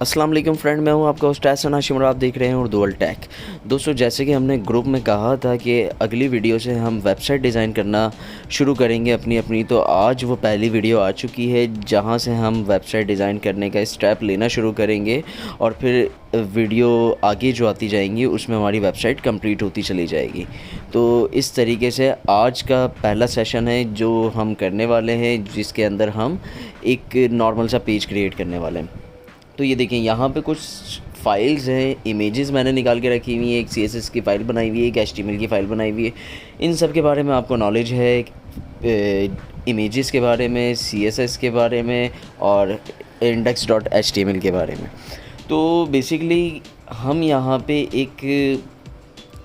अस्सलाम वालेकुम फ्रेंड, मैं हूं आपका होस्ट एहसन हाशिम और आप देख रहे हैं उर्दू वर्ल्ड टेक। दोस्तों, जैसे कि हमने ग्रुप में कहा था कि अगली वीडियो से हम वेबसाइट डिज़ाइन करना शुरू करेंगे अपनी, तो आज वो पहली वीडियो आ चुकी है जहां से हम वेबसाइट डिज़ाइन करने का स्टेप लेना शुरू करेंगे और फिर वीडियो आगे जो आती जाएंगी उसमें हमारी वेबसाइट कंप्लीट होती चली जाएगी। तो इस तरीके से आज का पहला सेशन है जो हम करने वाले हैं, जिसके अंदर हम एक नॉर्मल सा पेज क्रिएट करने वाले हैं। तो ये देखें, यहाँ पे कुछ फ़ाइल्स हैं, इमेजेस मैंने निकाल के रखी हुई है, एक CSS की फ़ाइल बनाई हुई है, एक HTML की फ़ाइल बनाई हुई है। इन सब के बारे में आपको नॉलेज है, इमेजेस के बारे में, CSS के बारे में और index.html के बारे में। तो बेसिकली हम यहाँ पे एक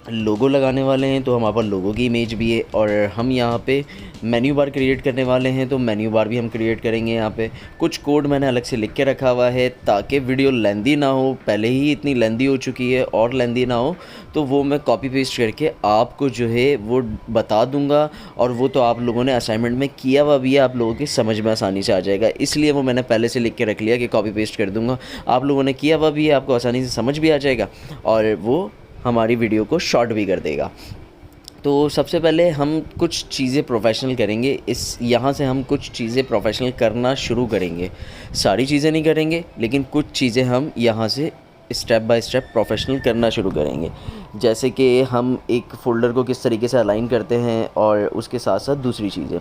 लोगो लगाने वाले हैं, तो हमारे पास लोगो की इमेज भी है और हम यहाँ पे मेन्यू बार क्रिएट करने वाले हैं, तो मेन्यू बार भी हम क्रिएट करेंगे। यहाँ पे कुछ कोड मैंने अलग से लिख के रखा हुआ है ताकि वीडियो लेंदी ना हो, पहले ही इतनी लेंदी हो चुकी है और लेंदी ना हो, तो वो मैं कॉपी पेस्ट करके आपको जो है वो बता दूंगा और वो तो आप लोगों ने असाइनमेंट में किया हुआ भी है, आप लोगों के समझ में आसानी से आ जाएगा, इसलिए वो मैंने पहले से लिख के रख लिया कि कॉपी पेस्ट कर दूँगा। आप लोगों ने किया हुआ भी है, आपको आसानी से समझ भी आ जाएगा और वो हमारी वीडियो को शॉर्ट भी कर देगा। तो सबसे पहले हम कुछ चीज़ें प्रोफेशनल करेंगे, यहाँ से हम कुछ चीज़ें प्रोफेशनल करना शुरू करेंगे। सारी चीज़ें नहीं करेंगे, लेकिन कुछ चीज़ें हम यहाँ से स्टेप बाय स्टेप प्रोफेशनल करना शुरू करेंगे। जैसे कि हम एक फ़ोल्डर को किस तरीके से अलाइन करते हैं और उसके साथ साथ दूसरी चीज़ें।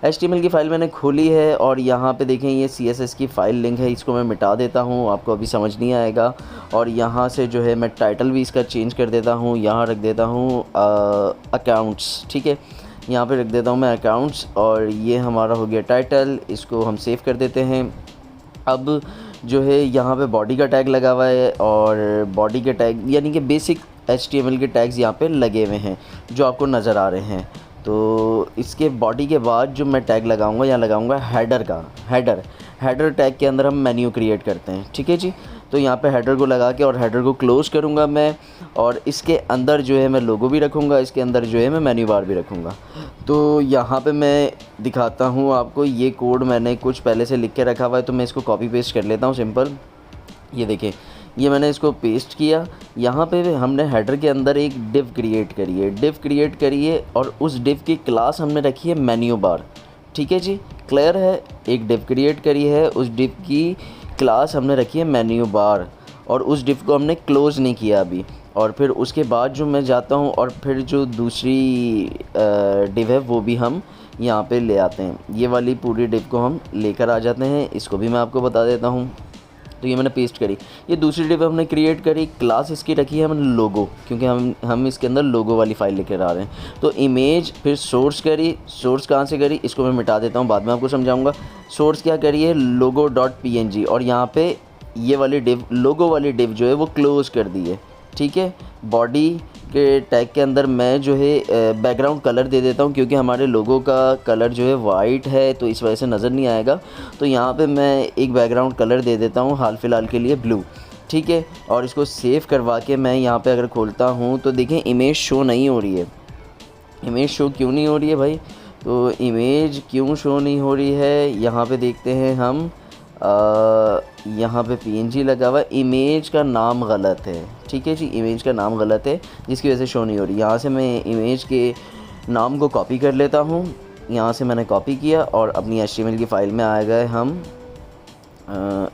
HTML की फ़ाइल मैंने खोली है और यहाँ पे देखें ये CSS की फ़ाइल लिंक है, इसको मैं मिटा देता हूँ, आपको अभी समझ नहीं आएगा। और यहाँ से जो है मैं टाइटल भी इसका चेंज कर देता हूँ, यहाँ रख देता हूँ अकाउंट्स, ठीक है, यहाँ पे रख देता हूँ मैं अकाउंट्स और ये हमारा हो गया टाइटल। इसको हम सेव कर देते हैं। अब जो है यहाँ पे बॉडी का टैग लगा हुआ है और बॉडी के टैग यानी कि बेसिक HTML के टैग्स यहाँ पे लगे हुए हैं जो आपको नज़र आ रहे हैं। तो इसके बॉडी के बाद जो मैं टैग लगाऊंगा, यहाँ लगाऊंगा हेडर का, हेडर टैग के अंदर हम मेन्यू क्रिएट करते हैं, ठीक है जी। तो यहाँ पे हेडर को लगा के और हेडर को क्लोज़ करूँगा मैं और इसके अंदर जो है मैं लोगो भी रखूँगा, इसके अंदर जो है मैं मेन्यू बार भी रखूँगा। तो यहाँ पे मैं दिखाता हूँ आपको, ये कोड मैंने कुछ पहले से लिख के रखा हुआ है, तो मैं इसको कॉपी पेस्ट कर लेता हूँ सिंपल। ये देखें, ये मैंने इसको पेस्ट किया। यहाँ पे हमने हेडर के अंदर एक डिव क्रिएट करी है और उस डिव की क्लास हमने रखी है मेन्यू बार, ठीक है जी, क्लियर है। एक डिव क्रिएट करी है, उस डिव की क्लास हमने रखी है मेन्यू बार और उस डिव को हमने क्लोज़ नहीं किया अभी। और फिर उसके बाद जो मैं जाता हूँ और फिर जो दूसरी डिव है वो भी हम यहाँ पे ले आते हैं। ये वाली पूरी डिव को हम लेकर आ जाते हैं, इसको भी मैं आपको बता देता हूँ। तो ये मैंने पेस्ट करी, ये दूसरी डिव हमने क्रिएट करी, क्लास इसकी रखी है हमने लोगो, क्योंकि हम इसके अंदर लोगो वाली फ़ाइल लेकर आ रहे हैं। तो इमेज, फिर सोर्स करी, सोर्स कहाँ से करी इसको मैं मिटा देता हूँ, बाद में आपको समझाऊंगा। सोर्स क्या करी है, logo.png, और यहाँ पे ये वाली डिव, लोगो वाली डिव जो है वो क्लोज़ कर दी है, ठीक है। बॉडी के टैग के अंदर मैं जो है बैकग्राउंड कलर दे देता हूँ, क्योंकि हमारे लोगो का कलर जो है वाइट है, तो इस वजह से नज़र नहीं आएगा। तो यहाँ पे मैं एक बैकग्राउंड कलर दे देता हूँ, हाल फ़िलहाल के लिए ब्लू, ठीक है। और इसको सेव करवा के मैं यहाँ पे अगर खोलता हूँ तो देखें इमेज शो नहीं हो रही है। इमेज शो क्यों नहीं हो रही है भाई? तो इमेज क्यों शो नहीं हो रही है, यहाँ पर देखते हैं हम। यहाँ पे PNG लगा हुआ है, इमेज का नाम गलत है, ठीक है जी, इमेज का नाम गलत है जिसकी वजह से शो नहीं हो रही। यहाँ से मैं इमेज के नाम को कॉपी कर लेता हूँ, यहाँ से मैंने कॉपी किया और अपनी HTML की फ़ाइल में आ गए हम।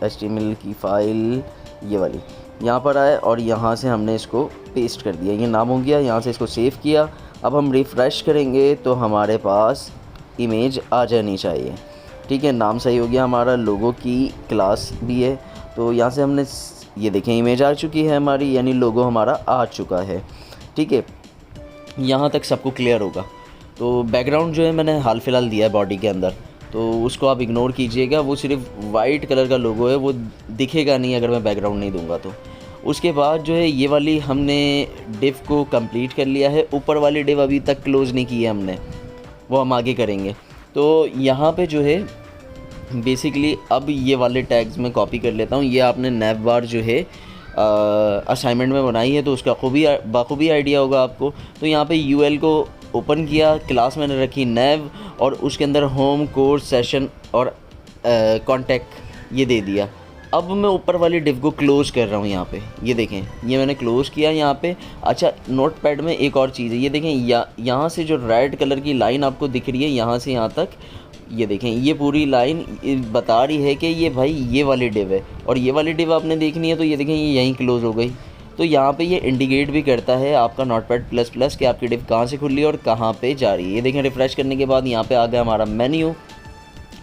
HTML की फ़ाइल ये वाली यहाँ पर आए और यहाँ से हमने इसको पेस्ट कर दिया, ये नाम हो गया। यहाँ से इसको सेव किया। अब हम रिफ़्रेश करेंगे तो हमारे पास इमेज आ जानी चाहिए, ठीक है। नाम सही हो गया हमारा, लोगो की क्लास भी है। तो यहाँ से हमने ये देखें इमेज आ चुकी है हमारी, यानी लोगो हमारा आ चुका है, ठीक है। यहाँ तक सबको क्लियर होगा। तो बैकग्राउंड जो है मैंने हाल फ़िलहाल दिया है बॉडी के अंदर, तो उसको आप इग्नोर कीजिएगा, वो सिर्फ वाइट कलर का लोगो है, वो दिखेगा नहीं अगर मैं बैकग्राउंड नहीं दूंगा तो। उसके बाद जो है ये वाली हमने डिव को कंप्लीट कर लिया है। ऊपर वाली डिव अभी तक क्लोज़ नहीं की है हमने, वो हम आगे करेंगे। तो यहाँ पे जो है बेसिकली अब ये वाले टैग्स में कॉपी कर लेता हूँ। ये आपने नैव बार जो है असाइनमेंट में बनाई है, तो उसका बखूबी आइडिया होगा आपको। तो यहाँ पे UL को ओपन किया, क्लास मैंने रखी नैव और उसके अंदर होम, कोर्स, सेशन और कॉन्टैक्ट ये दे दिया, अब मैं ऊपर वाली डिव को क्लोज़ कर रहा हूँ यहाँ पे, ये देखें ये मैंने क्लोज़ किया यहाँ पे। अच्छा नोटपैड में एक और चीज़ है, ये देखें यहाँ से जो रेड कलर की लाइन आपको दिख रही है यहाँ से यहाँ तक, ये देखें ये पूरी लाइन बता रही है कि ये भाई ये वाली डिव है, और ये वाली डिव आपने देखनी है तो ये देखें ये यहीं क्लोज़ हो गई। तो यहाँ पे ये इंडिकेट भी करता है आपका नोटपैड प्लस प्लस कि आपकी डिव कहाँ से खुली है और कहाँ पे जा रही है। ये देखें रिफ़्रेश करने के बाद यहाँ पे आ गया हमारा मेन्यू,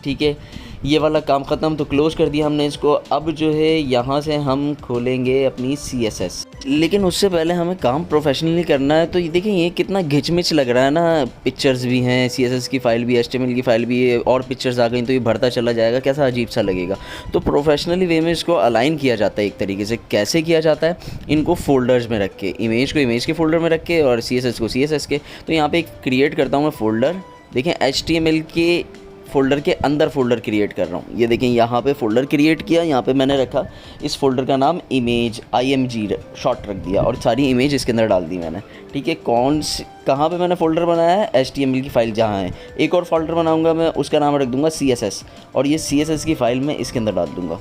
ठीक है ये वाला काम ख़त्म। तो क्लोज़ कर दिया हमने इसको। अब जो है यहाँ से हम खोलेंगे अपनी CSS, लेकिन उससे पहले हमें काम प्रोफेशनली करना है। तो ये देखें ये कितना घिचमिच लग रहा है ना, पिक्चर्स भी हैं, CSS की फ़ाइल भी, HTML की फ़ाइल भी है, और पिक्चर्स आ गई तो ये भरता चला जाएगा, कैसा अजीब सा लगेगा। तो प्रोफेशनली वे में इसको अलाइन किया जाता है एक तरीके से। कैसे किया जाता है, इनको फ़ोल्डर्स में रख के, इमेज को इमेज के फ़ोल्डर में रख के और CSS को CSS के। तो यहाँ पर एक क्रिएट करता हूँ मैं फ़ोल्डर, देखें HTML के फ़ोल्डर के अंदर फ़ोल्डर क्रिएट कर रहा हूँ। ये देखें यहाँ पे फ़ोल्डर क्रिएट किया, यहाँ पे मैंने रखा इस फ़ोल्डर का नाम इमेज, IMG शॉर्ट रख दिया, और सारी इमेज इसके अंदर डाल दी मैंने, ठीक है। कहाँ पे मैंने फ़ोल्डर बनाया है, HTML की फ़ाइल जहाँ है। एक और फ़ोल्डर बनाऊँगा मैं, उसका नाम रख दूँगा CSS, और ये CSS की फ़ाइल मैं इसके अंदर डाल दूँगा,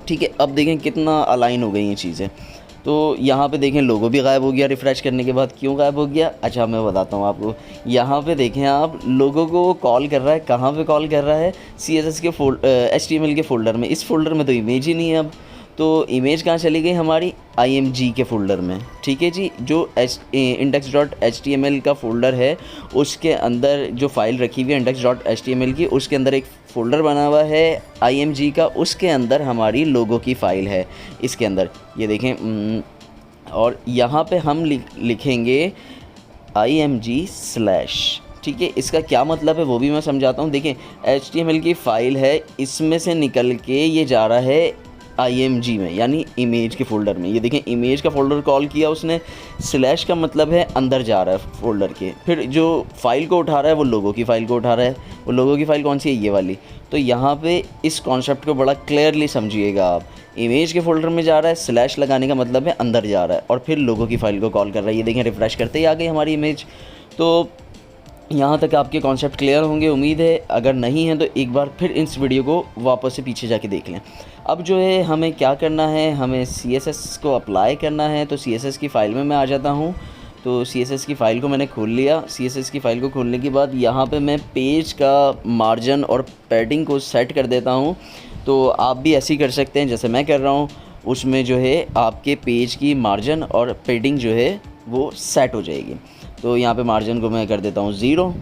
ठीक है। अब देखें कितना अलाइन हो गई ये चीज़ें। तो यहाँ पे देखें लोगो भी गायब हो गया रिफ़्रेश करने के बाद। क्यों गायब हो गया, अच्छा मैं बताता हूँ आपको। यहाँ पे देखें आप लोगो को कॉल कर रहा है, कहाँ पे कॉल कर रहा है, CSS के HTML के फ़ोल्डर में। इस फ़ोल्डर में तो इमेज ही नहीं है अब, तो इमेज कहाँ चली गई हमारी, IMG के फ़ोल्डर में, ठीक है जी। जो index.html का फ़ोल्डर है उसके अंदर जो फ़ाइल रखी हुई है index.html की, उसके अंदर एक फ़ोल्डर बना हुआ है IMG का, उसके अंदर हमारी लोगो की फ़ाइल है इसके अंदर, ये देखें। और यहाँ पे हम लिखेंगे IMG/, ठीक है। इसका क्या मतलब है वो भी मैं समझाता हूँ। देखें HTML की फ़ाइल है, इसमें से निकल के ये जा रहा है IMG में, यानी इमेज के फ़ोल्डर में। ये देखें इमेज का फ़ोल्डर कॉल किया उसने, स्लैश का मतलब है अंदर जा रहा है फ़ोल्डर के। फिर जो फ़ाइल को उठा रहा है वो लोगो की फ़ाइल को उठा रहा है। वो लोगो की फ़ाइल कौन सी है, ये वाली। तो यहाँ पे इस कॉन्सेप्ट को बड़ा क्लियरली समझिएगा आप। इमेज के फ़ोल्डर में जा रहा है, स्लैश लगाने का मतलब है अंदर जा रहा है, और फिर लोगो की फ़ाइल को कॉल कर रहा है। ये देखें रिफ़्रेश करते ही आ गई हमारी इमेज। तो यहाँ तक आपके कॉन्सेप्ट क्लियर होंगे उम्मीद है। अगर नहीं है तो एक बार फिर इस वीडियो को वापस से पीछे जाके देख लें। अब जो है हमें क्या करना है, हमें CSS को अप्लाई करना है। तो CSS की फ़ाइल में मैं आ जाता हूँ। तो CSS की फ़ाइल को मैंने खोल लिया। CSS की फ़ाइल को खोलने के बाद यहाँ पे मैं पेज का मार्जिन और पैडिंग को सेट कर देता हूँ। तो आप भी ऐसे ही कर सकते हैं जैसे मैं कर रहा हूँ। उसमें जो है आपके पेज की मार्जिन और पैडिंग जो है वो सेट हो जाएगी। तो यहाँ पे मार्जिन को मैं कर देता हूँ 0,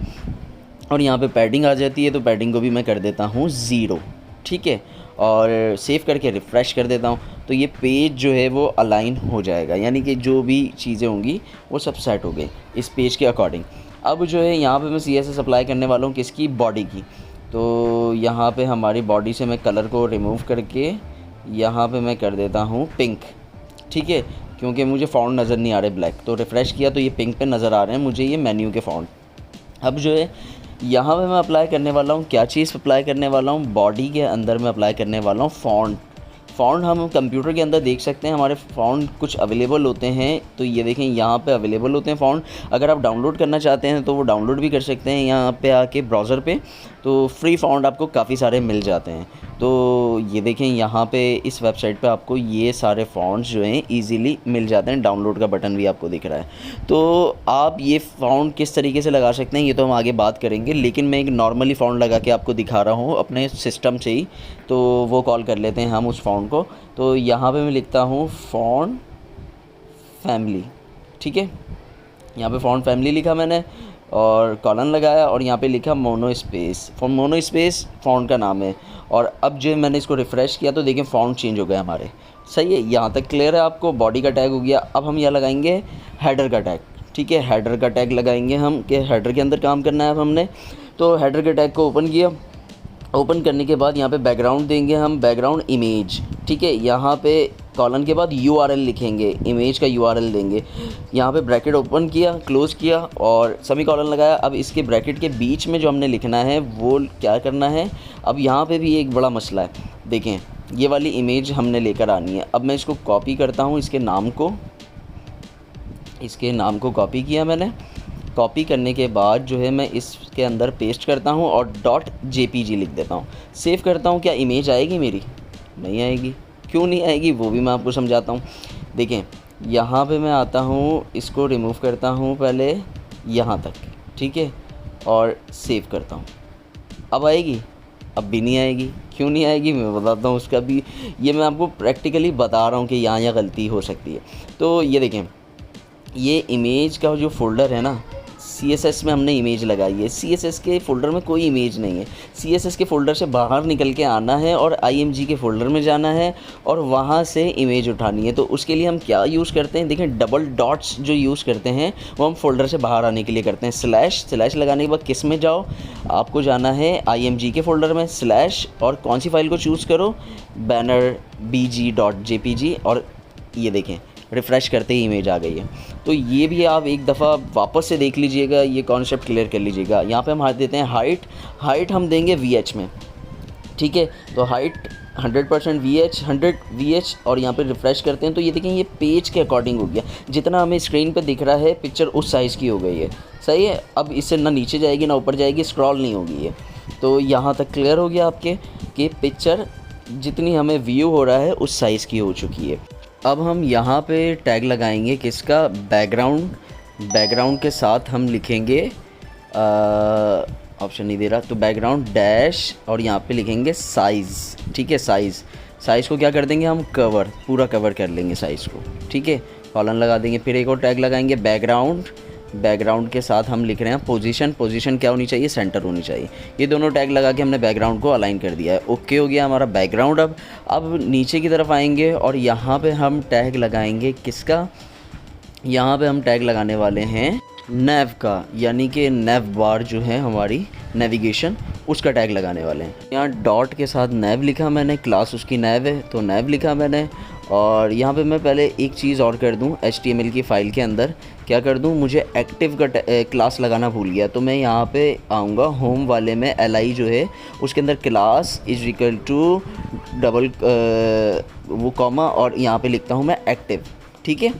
और यहाँ पे पैडिंग आ जाती है तो पैडिंग को भी मैं कर देता हूँ 0, ठीक है। और सेव करके रिफ़्रेश कर देता हूँ। तो ये पेज जो है वो अलाइन हो जाएगा, यानी कि जो भी चीज़ें होंगी वो सब सेट हो गई इस पेज के अकॉर्डिंग। अब जो है यहाँ पे मैं CSS अप्लाई करने वाला हूँ किसकी, बॉडी की। तो यहाँ पे हमारी बॉडी से मैं कलर को रिमूव करके यहाँ पे मैं कर देता हूँ पिंक, ठीक है, क्योंकि मुझे फ़ॉन्ट नज़र नहीं आ रहे ब्लैक। तो रिफ़्रेश किया तो ये पिंक पे नज़र आ रहे हैं मुझे ये मेन्यू के फ़ॉन्ट। अब जो है यहाँ पे मैं अप्लाई करने वाला हूँ, क्या चीज़ अप्लाई करने वाला हूँ, बॉडी के अंदर मैं अप्लाई करने वाला हूँ फ़ॉन्ट। हम कंप्यूटर के अंदर देख सकते हैं हमारे फ़ॉन्ट कुछ अवेलेबल होते हैं। तो ये देखें यहाँ पे अवेलेबल होते हैं फ़ॉन्ट। अगर आप डाउनलोड करना चाहते हैं तो वो डाउनलोड भी कर सकते हैं यहाँ पे आके ब्राउज़र पे। तो फ्री फ़ॉन्ट आपको काफ़ी सारे मिल जाते हैं। तो ये देखें यहाँ पे इस वेबसाइट पे आपको ये सारे फ़ॉन्ट्स जो हैं इजीली मिल जाते हैं। डाउनलोड का बटन भी आपको दिख रहा है। तो आप ये फ़ॉन्ट किस तरीके से लगा सकते हैं ये तो हम आगे बात करेंगे, लेकिन मैं एक नॉर्मली फ़ॉन्ट लगा के आपको दिखा रहा हूँ अपने सिस्टम से ही। तो वो कॉल कर लेते हैं हम उस फ़ॉन्ट को। तो यहाँ पे मैं लिखता हूँ फ़ॉन्ट फैमिली, ठीक है। यहाँ पे फ़ॉन्ट फैमिली लिखा मैंने और कॉलन लगाया, और यहाँ पे लिखा mono space. Mono space font का नाम है। और अब जो मैंने इसको रिफ़्रेश किया तो देखें फ़ॉन्ट चेंज हो गए हमारे। सही है, यहाँ तक क्लियर है आपको। बॉडी का टैग हो गया। अब हम यहाँ लगाएंगे हेडर का टैग, ठीक है। हेडर का टैग लगाएंगे हम कि हेडर के अंदर काम करना है अब हमने। तो हेडर के टैग को ओपन किया। ओपन करने के बाद यहाँ पे बैकग्राउंड देंगे हम, बैकग्राउंड इमेज, ठीक है। यहाँ पे कॉलन के बाद URL लिखेंगे, इमेज का URL देंगे। यहाँ पे ब्रैकेट ओपन किया, क्लोज़ किया और सेमी कॉलन लगाया। अब इसके ब्रैकेट के बीच में जो हमने लिखना है वो क्या करना है। अब यहाँ पे भी एक बड़ा मसला है, देखें ये वाली इमेज हमने लेकर आनी है। अब मैं इसको कॉपी करता हूँ, इसके नाम को कॉपी किया मैंने। कॉपी करने के बाद जो है मैं इसके अंदर पेस्ट करता हूँ और .jpg लिख देता हूँ। सेव करता हूँ। क्या इमेज आएगी मेरी, नहीं आएगी। क्यों नहीं आएगी वो भी मैं आपको समझाता हूँ। देखें, यहाँ पे मैं आता हूँ, इसको रिमूव करता हूँ पहले यहाँ तक, ठीक है, और सेव करता हूँ। अब आएगी? अब भी नहीं आएगी। क्यों नहीं आएगी मैं बताता हूँ उसका भी। ये मैं आपको प्रैक्टिकली बता रहा हूँ कि यहाँ गलती हो सकती है। तो ये देखें, ये इमेज का जो फ़ोल्डर है ना, CSS में हमने इमेज लगाई है। CSS के फ़ोल्डर में कोई इमेज नहीं है। CSS के फ़ोल्डर से बाहर निकल के आना है और IMG के फ़ोल्डर में जाना है और वहाँ से इमेज उठानी है। तो उसके लिए हम क्या यूज़ करते हैं, देखें डबल डॉट्स जो यूज़ करते हैं वो हम फ़ोल्डर से बाहर आने के लिए करते हैं। स्लैश लगाने के बाद किस में जाओ, आपको जाना है IMG के फ़ोल्डर में, स्लैश और कौन सी फ़ाइल को चूज़ करो, बैनर bg.jpg, और ये देखें रिफ़्रेश करते ही इमेज आ गई है। तो ये भी आप एक दफ़ा वापस से देख लीजिएगा, ये कॉन्सेप्ट क्लियर कर लीजिएगा। यहाँ पे हम हाथ देते हैं हाइट हम देंगे VH में, ठीक है। तो हाइट 100% VH 100 VH और यहाँ पे रिफ़्रेश करते हैं तो ये देखें ये पेज के अकॉर्डिंग हो गया। जितना हमें स्क्रीन पे दिख रहा है पिक्चर उस साइज़ की हो गई है, सही है। अब इससे ना नीचे जाएगी ना ऊपर जाएगी, स्क्रॉल नहीं होगी ये। तो यहाँ तक क्लियर हो गया आपके कि पिक्चर जितनी हमें व्यू हो रहा है उस साइज़ की हो चुकी है। अब हम यहाँ पे टैग लगाएंगे किसका, बैकग्राउंड के साथ हम लिखेंगे, ऑप्शन नहीं दे रहा, तो बैकग्राउंड डैश और यहाँ पे लिखेंगे साइज़, ठीक है। साइज़ को क्या कर देंगे हम, पूरा कवर कर लेंगे साइज़ को, ठीक है। कॉलन लगा देंगे, फिर एक और टैग लगाएंगे बैकग्राउंड के साथ हम लिख रहे हैं पोजीशन क्या होनी चाहिए, सेंटर होनी चाहिए। ये दोनों टैग लगा के हमने बैकग्राउंड को अलाइन कर दिया है। ओके हो गया हमारा बैकग्राउंड। अब नीचे की तरफ आएंगे और यहाँ पे हम टैग लगाएंगे किसका, यहाँ पे हम टैग लगाने वाले हैं नेव का, यानी कि नेव बार जो है हमारी नेविगेशन, उसका टैग लगाने वाले हैं। यहाँ डॉट के साथ नेव लिखा मैंने, क्लास उसकी नेव है तो नेव लिखा मैंने। और यहाँ पे मैं पहले एक चीज़ और कर दूँ, HTML की फ़ाइल के अंदर क्या कर दूँ, मुझे एक्टिव का क्लास लगाना भूल गया। तो मैं यहाँ पे आऊँगा होम वाले में, LI जो है उसके अंदर class is equal to double वो कॉमा और यहाँ पे लिखता हूँ मैं एक्टिव, ठीक है।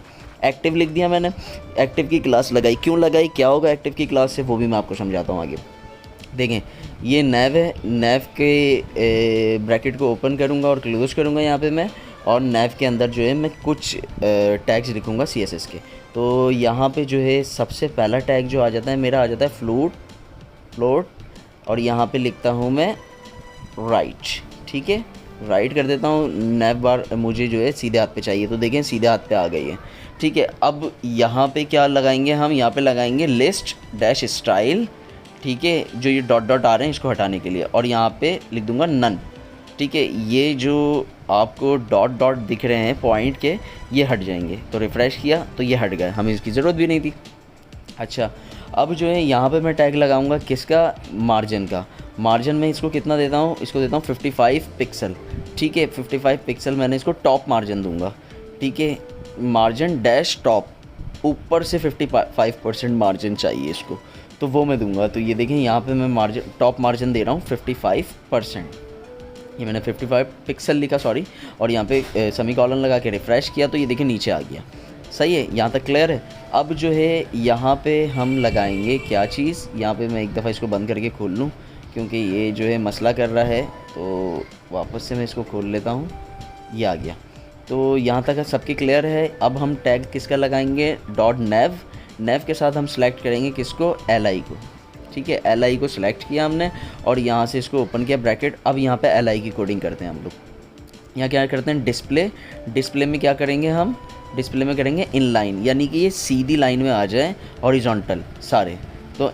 एक्टिव लिख दिया मैंने, एक्टिव की क्लास लगाई। क्यों लगाई, क्या होगा एक्टिव की क्लास से वो भी मैं आपको समझाता हूँ आगे। देखें ये नेव है, नेव के ब्रैकेट को ओपन करूँगा और क्लोज़ करूँगा यहाँ पे मैं, और नेव के अंदर जो है मैं कुछ टैग्स लिखूँगा CSS के। तो यहाँ पे जो है सबसे पहला टैग जो आ जाता है मेरा, आ जाता है फ्लोट, और यहाँ पे लिखता हूँ मैं राइट, ठीक है। राइट कर देता हूँ, नेव बार मुझे जो है सीधे हाथ पे चाहिए, तो देखें सीधे हाथ पे आ गई है, ठीक है। अब यहाँ पे क्या लगाएंगे हम, यहाँ पे लगाएंगे लिस्ट डैश स्टाइल, ठीक है। जो ये डॉट आ रहे हैं इसको हटाने के लिए, और यहाँ पे लिख दूंगा नन, ठीक है। ये जो आपको डॉट दिख रहे हैं पॉइंट के, ये हट जाएंगे। तो रिफ़्रेश किया तो ये हट गए, हमें इसकी ज़रूरत भी नहीं थी। अच्छा, अब जो है यहाँ पे मैं टैग लगाऊंगा किसका, मार्जिन का। मार्जिन में इसको कितना देता हूँ, इसको देता हूँ 55 पिक्सल, ठीक है। 55 पिक्सल मैंने इसको टॉप मार्जिन दूंगा, ठीक है। मार्जिन डैश टॉप, ऊपर से 55% मार्जिन चाहिए इसको, तो वो मैं दूंगा। तो ये देखें यहाँ पे मैं टॉप मार्जिन दे रहा हूँ 55%। ये मैंने 55 पिक्सल लिखा, सॉरी, और यहाँ पे सेमीकोलन लगा के रिफ़्रेश किया तो ये देखें नीचे आ गया, सही है। यहाँ तक क्लियर है। अब जो है यहाँ पे हम लगाएंगे क्या चीज़, यहाँ पे मैं एक दफ़ा इसको बंद करके खोल लूँ क्योंकि ये जो है मसला कर रहा है, तो वापस से मैं इसको खोल लेता हूँ, ये आ गया। तो यहाँ तक सबके क्लियर है। अब हम टैग किसका लगाएंगे, नेव के साथ हम सेलेक्ट करेंगे किसको, LI को, ठीक है। LI को सिलेक्ट किया हमने और यहाँ से इसको ओपन किया ब्रैकेट। अब यहाँ पे LI की कोडिंग करते हैं हम लोग। यहाँ क्या करते हैं, डिस्प्ले में क्या करेंगे हम, डिस्प्ले में करेंगे इनलाइन, यानी कि ये सीधी लाइन में आ जाए, हॉरिजॉन्टल सारे। तो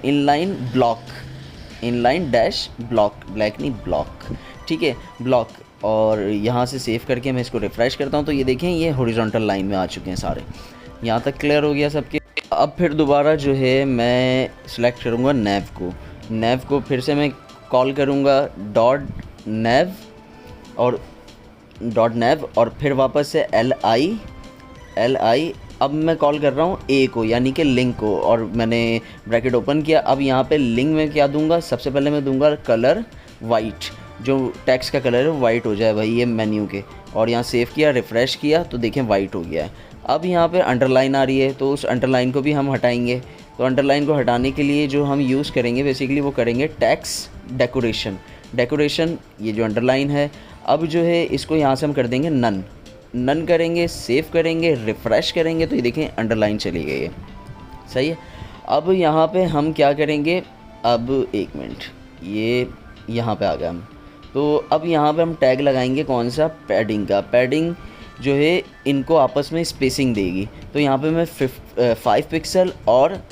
इनलाइन डैश ब्लॉक, ब्लैक नहीं ब्लॉक, ठीक है, ब्लॉक। और यहाँ से सेव करके मैं इसको रिफ़्रेश करता हूँ तो ये देखें ये हॉरिजॉन्टल लाइन में आ चुके हैं सारे। यहाँ तक क्लियर हो गया सबके। अब फिर दोबारा जो है मैं सिलेक्ट करूँगा नेव को फिर से मैं कॉल करूँगा .nev और फिर वापस से LI। अब मैं कॉल कर रहा हूँ A को, यानी कि लिंक को, और मैंने ब्रैकेट ओपन किया। अब यहाँ पे लिंक में क्या दूंगा, सबसे पहले मैं दूंगा कलर वाइट, जो टेक्स्ट का कलर है वाइट हो जाए भाई ये मेन्यू के, और यहाँ सेव किया, रिफ़्रेश किया तो देखें वाइट हो गया है। अब यहाँ पे अंडरलाइन आ रही है तो उस अंडरलाइन को भी हम हटाएंगे। तो अंडरलाइन को हटाने के लिए जो हम यूज़ करेंगे बेसिकली वो करेंगे टेक्स्ट डेकोरेशन। ये जो अंडरलाइन है, अब जो है इसको यहाँ से हम कर देंगे नन करेंगे, सेव करेंगे, रिफ़्रेश करेंगे तो ये देखें अंडरलाइन चली गई है। सही है। अब यहाँ पे हम क्या करेंगे, अब 1 मिनट, ये यहाँ पे आ गए हम। तो अब यहाँ पे हम टैग लगाएंगे कौन सा, पैडिंग का। पैडिंग जो है इनको आपस में स्पेसिंग देगी। तो यहाँ पे मैं 5 पिक्सल और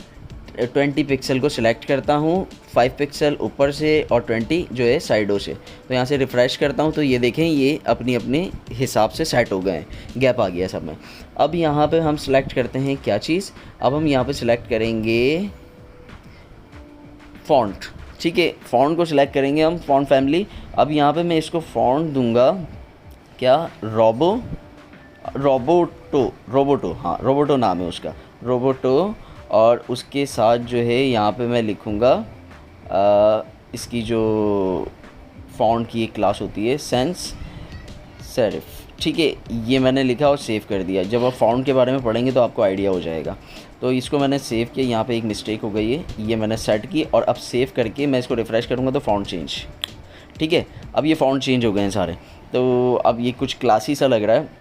20 पिक्सल को सिलेक्ट करता हूँ, 5 पिक्सल ऊपर से और 20 जो है साइडों से। तो यहाँ से रिफ़्रेश करता हूँ तो ये देखें ये अपनी अपने हिसाब से सेट हो गए हैं, गैप आ गया सब में। अब यहाँ पे हम सिलेक्ट करते हैं क्या चीज़, अब हम यहाँ पे सिलेक्ट करेंगे फ़ॉन्ट। ठीक है, फ़ॉन्ट को सिलेक्ट करेंगे हम, फ़ॉन्ट फैमिली। अब यहाँ पे मैं इसको फ़ॉन्ट दूंगा क्या, रोबोटो, हाँ रोबोटो नाम है उसका, रोबोटो। और उसके साथ जो है यहाँ पे मैं लिखूँगा इसकी जो फ़ॉन्ट की एक क्लास होती है सेंस सेरिफ। ठीक है, ये मैंने लिखा और सेव कर दिया। जब आप फ़ॉन्ट के बारे में पढ़ेंगे तो आपको आइडिया हो जाएगा। तो इसको मैंने सेव किया, यहाँ पे एक मिस्टेक हो गई है, ये मैंने सेट की और अब सेव करके मैं इसको रिफ़्रेश करूँगा तो फ़ॉन्ट चेंज। ठीक है, अब ये फ़ॉन्ट चेंज हो गए हैं सारे। तो अब ये कुछ क्लासी सा लग रहा है।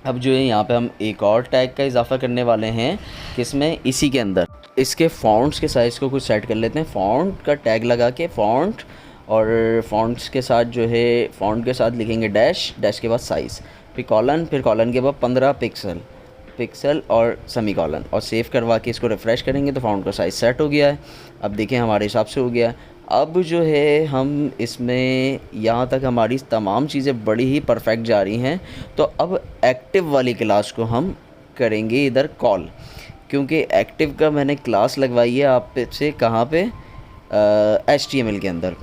अब जो है यहाँ पे हम एक और टैग का इजाफा करने वाले हैं, किसमें, इसी के अंदर। इसके फ़ॉन्ट्स के साइज़ को कुछ सेट कर लेते हैं, फ़ॉन्ट का टैग लगा के फ़ॉन्ट, और फ़ॉन्ट्स के साथ जो है फ़ॉन्ट के साथ लिखेंगे डैश के बाद साइज़, फिर कॉलन के बाद 15 पिक्सल और सेमी कॉलन, और सेव करवा के इसको रिफ़्रेश करेंगे तो फ़ॉन्ट का साइज़ सेट हो गया है। अब देखें हमारे हिसाब से हो गया है। अब जो है हम इसमें यहाँ तक हमारी तमाम चीज़ें बड़ी ही परफेक्ट जा रही हैं। तो अब एक्टिव वाली क्लास को हम करेंगे इधर कॉल, क्योंकि एक्टिव का मैंने क्लास लगवाई है आप से कहाँ पे, HTML के अंदर।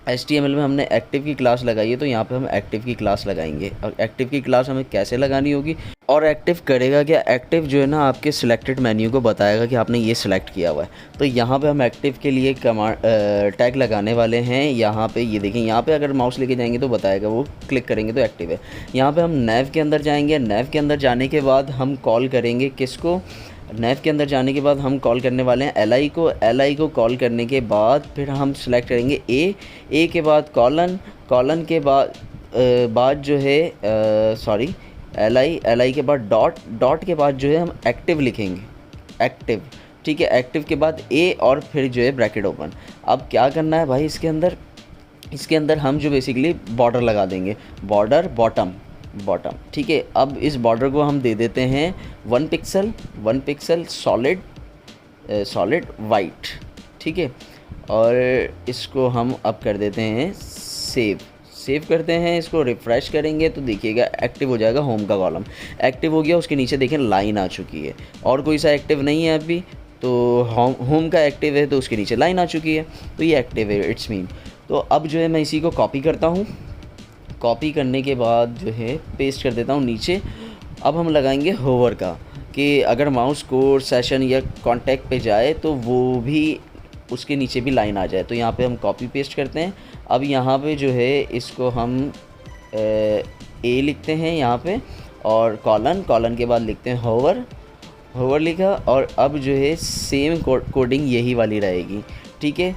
HTML में हमने एक्टिव की क्लास लगाई है, तो यहाँ पे हम एक्टिव की क्लास लगाएंगे। और एक्टिव की क्लास हमें कैसे लगानी होगी, और एक्टिव करेगा क्या, एक्टिव जो है ना आपके सिलेक्टेड मेन्यू को बताएगा कि आपने ये सिलेक्ट किया हुआ है। तो यहाँ पे हम एक्टिव के लिए टैग लगाने वाले हैं। यहाँ पे ये देखें, यहाँ पे अगर माउस लेके जाएंगे तो बताएगा, वो क्लिक करेंगे तो एक्टिव है। यहाँ पे हम नेव के अंदर जाएंगे, नेव के अंदर जाने के बाद हम कॉल करेंगे किसको, नेव के अंदर जाने के बाद हम कॉल करने वाले हैं LI को। LI को कॉल करने के बाद फिर हम सिलेक्ट करेंगे ए के बाद कॉलन के बाद जो है LI के बाद डॉट के बाद जो है हम एक्टिव लिखेंगे, एक्टिव। ठीक है, एक्टिव के बाद A और फिर जो है ब्रैकेट ओपन। अब क्या करना है भाई, इसके अंदर हम जो बेसिकली बॉर्डर लगा देंगे, बॉर्डर बॉटम। ठीक है, अब इस बॉर्डर को हम दे देते हैं 1 पिक्सल सॉलिड वाइट। ठीक है, और इसको हम अब कर देते हैं सेव करते हैं, इसको रिफ़्रेश करेंगे तो देखिएगा एक्टिव हो जाएगा। होम का कॉलम एक्टिव हो गया, उसके नीचे देखें लाइन आ चुकी है। और कोई सा एक्टिव नहीं है अभी, तो होम का एक्टिव है तो उसके नीचे लाइन आ चुकी है, तो ये एक्टिव है, इट्स मीन। तो अब जो है मैं इसी को कॉपी करता हूँ, कॉपी करने के बाद जो है पेस्ट कर देता हूँ नीचे। अब हम लगाएंगे होवर का, कि अगर माउस कोर्स सेशन या कॉन्टैक्ट पे जाए तो वो भी उसके नीचे भी लाइन आ जाए। तो यहाँ पे हम कॉपी पेस्ट करते हैं। अब यहाँ पे जो है इसको हम ए लिखते हैं यहाँ पे, और कॉलन के बाद लिखते हैं होवर लिखा। और अब जो है सेम कोडिंग यही वाली रहेगी। ठीक है,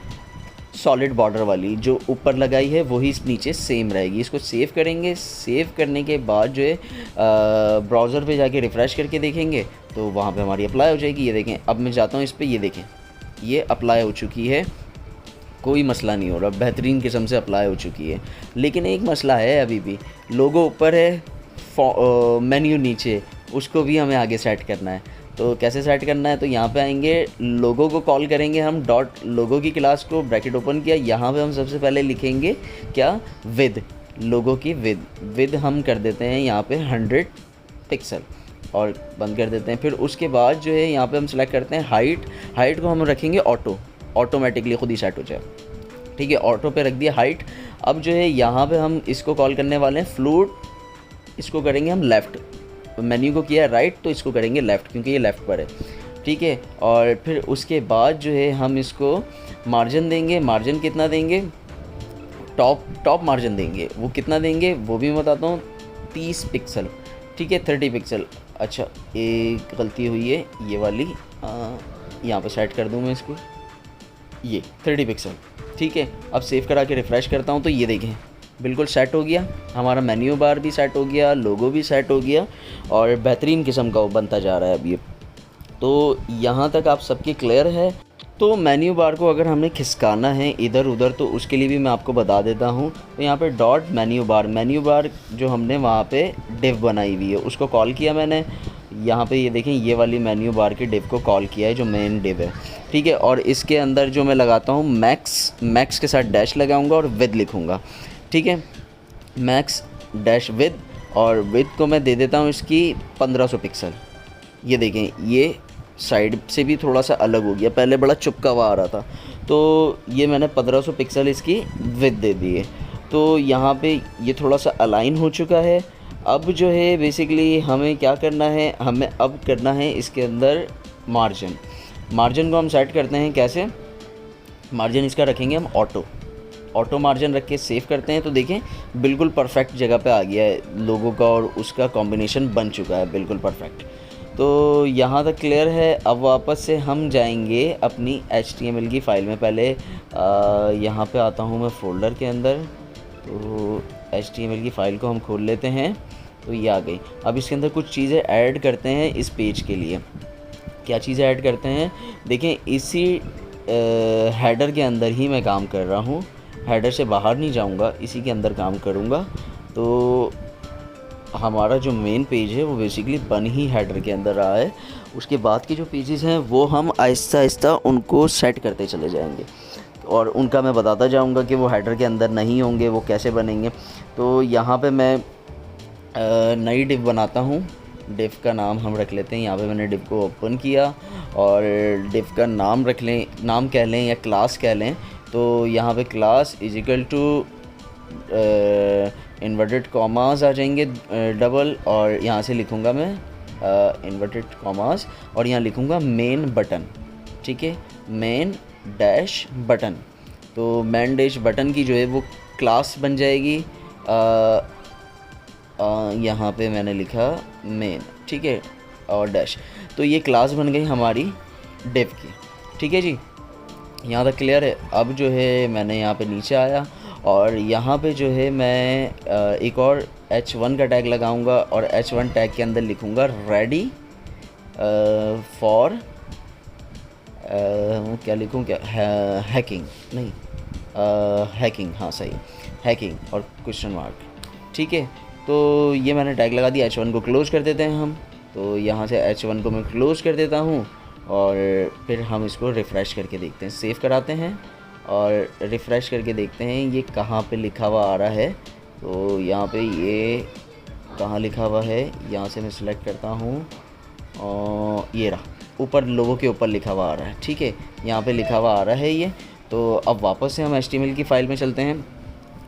सॉलिड बॉर्डर वाली जो ऊपर लगाई है वही नीचे सेम रहेगी। इसको सेव करेंगे, सेव करने के बाद जो है ब्राउज़र पे जाके रिफ़्रेश करके देखेंगे तो वहाँ पे हमारी अप्लाई हो जाएगी। ये देखें, अब मैं जाता हूँ इस पर, ये देखें ये अप्लाई हो चुकी है, कोई मसला नहीं हो रहा, बेहतरीन किस्म से अप्लाई हो चुकी है। लेकिन एक मसला है अभी भी, लोगो ऊपर है, मेन्यू नीचे, उसको भी हमें आगे सेट करना है। तो कैसे सेट करना है, तो यहाँ पे आएंगे, लोगो को कॉल करेंगे हम, डॉट लोगो की क्लास को ब्रैकेट ओपन किया, यहाँ पे हम सबसे पहले लिखेंगे क्या, विद, लोगो की विद हम कर देते हैं यहाँ पे 100 पिक्सल और बंद कर देते हैं। फिर उसके बाद जो है यहाँ पे हम सेलेक्ट करते हैं हाइट को हम रखेंगे ऑटोमेटिकली खुद ही सेट हो जाए। ठीक है, ऑटो पे रख दिया हाइट। अब जो है यहाँ पे हम इसको कॉल करने वाले हैं फ्लूट, इसको करेंगे हम लेफ़्ट, मेन्यू को किया है राइट तो इसको करेंगे लेफ़्ट क्योंकि ये लेफ़्ट पर है। ठीक है, और फिर उसके बाद जो है हम इसको मार्जिन देंगे, मार्जिन कितना देंगे, टॉप मार्जिन देंगे, वो कितना देंगे वो भी मैं बताता हूँ, 30 पिक्सल। ठीक है, 30 पिक्सल। अच्छा एक गलती हुई है, ये वाली यहाँ पर सेट कर दूँ मैं इसको, ये 30 पिक्सल। ठीक है, अब सेव करा के रिफ़्रेश करता हूँ तो ये देखें बिल्कुल सेट हो गया, हमारा मेन्यू बार भी सेट हो गया, लोगो भी सेट हो गया और बेहतरीन किस्म का वो बनता जा रहा है अब ये। तो यहाँ तक आप सबकी क्लियर है। तो मेन्यू बार को अगर हमें खिसकाना है इधर उधर तो उसके लिए भी मैं आपको बता देता हूँ। तो यहाँ पे डॉट मेन्यू बार जो हमने वहाँ पे डिव बनाई हुई है उसको कॉल किया मैंने। यहाँ पे ये देखें, ये वाली मेन्यू बार के डिव को कॉल किया है जो मेन डिव है, ठीक है। और इसके अंदर जो मैं लगाता हूँ मैक्स के साथ डैश लगाऊंगा और विद लिखूँगा, ठीक है। मैक्स डैश विद, और विद को मैं दे देता हूँ इसकी 1500 पिक्सल। ये देखें, ये साइड से भी थोड़ा सा अलग हो गया, पहले बड़ा चुपका हुआ आ रहा था, तो ये मैंने 1500 पिक्सल इसकी विद दे दी है। तो यहाँ पे ये थोड़ा सा अलाइन हो चुका है। अब जो है बेसिकली हमें क्या करना है, हमें अब करना है इसके अंदर मार्जिन को हम सेट करते हैं कैसे। मार्जिन इसका रखेंगे हम ऑटो मार्जिन रख के सेव करते हैं। तो देखें बिल्कुल परफेक्ट जगह पे आ गया है लोगों का और उसका कॉम्बिनेशन बन चुका है बिल्कुल परफेक्ट। तो यहाँ तक क्लियर है। अब वापस से हम जाएंगे अपनी HTML की फ़ाइल में। पहले यहाँ पे आता हूँ मैं फ़ोल्डर के अंदर, तो HTML की फ़ाइल को हम खोल लेते हैं। तो ये आ गई। अब इसके अंदर कुछ चीज़ें ऐड करते हैं इस पेज के लिए। क्या चीज़ें ऐड करते हैं, देखें इसी हेडर के अंदर ही मैं काम कर रहा हूँ, हेडर से बाहर नहीं जाऊँगा, इसी के अंदर काम करूँगा। तो हमारा जो मेन पेज है वो बेसिकली बन ही हेडर के अंदर रहा है। उसके बाद के जो पेजेस हैं वो हम आहिस्ता आहिस्ता उनको सेट करते चले जाएंगे और उनका मैं बताता जाऊंगा कि वो हेडर के अंदर नहीं होंगे, वो कैसे बनेंगे। तो यहाँ पे मैं नई डिव बनाता हूँ। डिव का नाम हम रख लेते हैं, यहाँ पे मैंने डिव को ओपन किया और डिव का नाम कह लें या क्लास कह लें। तो यहाँ पे class is equal to inverted commas आ जाएंगे डबल, और यहाँ से लिखूँगा मैं इन्वर्टेड कॉमास और यहाँ लिखूँगा मेन बटन, ठीक है, मेन डैश बटन। तो मेन डैश बटन की जो है वो क्लास बन जाएगी। यहाँ पे मैंने लिखा मेन, ठीक है, और डैश। तो ये क्लास बन गई हमारी डिव की, ठीक है जी, यहाँ तक क्लियर है। अब जो है मैंने यहाँ पे नीचे आया और यहाँ पे जो है मैं एक और H1 का टैग लगाऊंगा और H1 टैग के अंदर लिखूंगा रेडी फॉर क्या लिखूँ, क्या हैकिंग, नहीं हैकिंग, हाँ सही, हैकिंग और क्वेश्चन मार्क, ठीक है। तो ये मैंने टैग लगा दिया। H1 को क्लोज़ कर देते हैं हम। तो यहाँ से H1 को मैं क्लोज़ कर देता हूँ और फिर हम इसको रिफ़्रेश करके देखते हैं, सेव कराते हैं और रिफ़्रेश करके देखते हैं ये कहाँ पे लिखा हुआ आ रहा है। तो यहाँ पे ये कहाँ लिखा हुआ है, यहाँ से मैं सिलेक्ट करता हूँ और ये रहा, ऊपर लोगों के ऊपर लिखा हुआ आ रहा है, ठीक है, यहाँ पे लिखा हुआ आ रहा है ये। तो अब वापस से हम HTML की फ़ाइल में चलते हैं।